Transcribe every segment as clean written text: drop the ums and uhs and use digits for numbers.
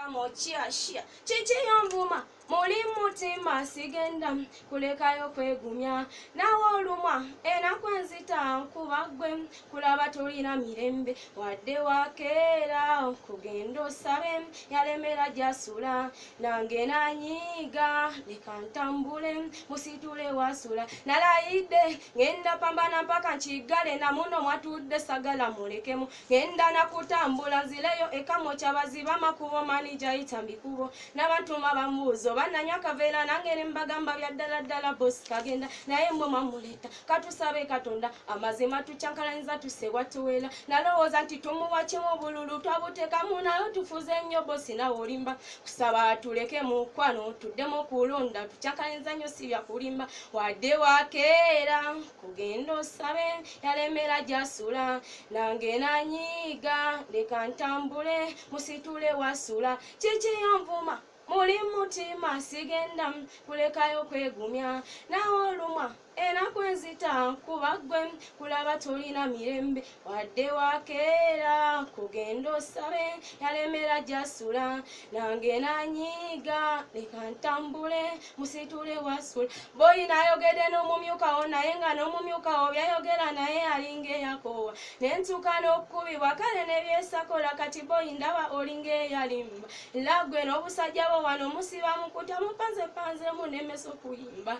mochiashia chichi yomvuma muli mutima sigenda kulekayo kwegumya nawo olumwa enakwenzita nkubagwe kulaba tulina mirembe wadde wakeera kugenda osabe yalemera jasula nange nanyiga leka ntambule musitule wasula nalayidde ngenda pambana mpaka nkigale namuno mwatudde sagala mulekemu ngenda nakutambula nzireyo ekamo kyabaziba makubo manija itambikubo n'abantuma bamuzo bananywa kaveera nange ne mbagamba bya ddala bosi kagenda naye mwe mwamuleta katusabe katonda amazima tucyankalanyiza tusebwa tuwera nalowooza nti tumuwa kimu bululu twabutekamu nayo tufuze nnyo bosi nawe olimba kusaba tuleke mukwano tuddemu kulonda tucyankalanyiza nnyo si bya kulimba wadde wakeera kugenda osabe yalemera jasula nange nanyiga leka ntambule musitule wasula chichi yomvuma muli mutima sigenda kulekayo kwegumya nawo olumwa enakwenzita nkubagwe kulaba tulina mirembe wadde wakeera kugenda osabe yalemera jasula nange nanyiga leka ntambule musitule wasula boyi nayogedde n'omumyukawo naye nga n'omumyukawo byayogera naye alinga eyakowa nentuka n'okubibwa kale nebyesakola kati boyi ndaba olinga eyalimba lagwe n'obusajja bo wano musiba mukuta mupanzepanzemu nemeso kuyimba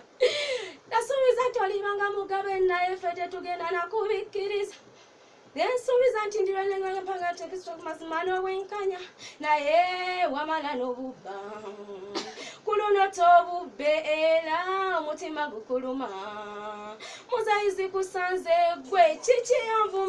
nasuubiza nti olibanga mugabe naye ffe tetugenda nakubikkiriza nensuubiza nti ndirwanenganga mpanga tekisomazima n'obwenkanya naye wamala n'obubba kuluno tobubbe era omutima gukuluma muzayizi kusanze gwe kiki yonvuma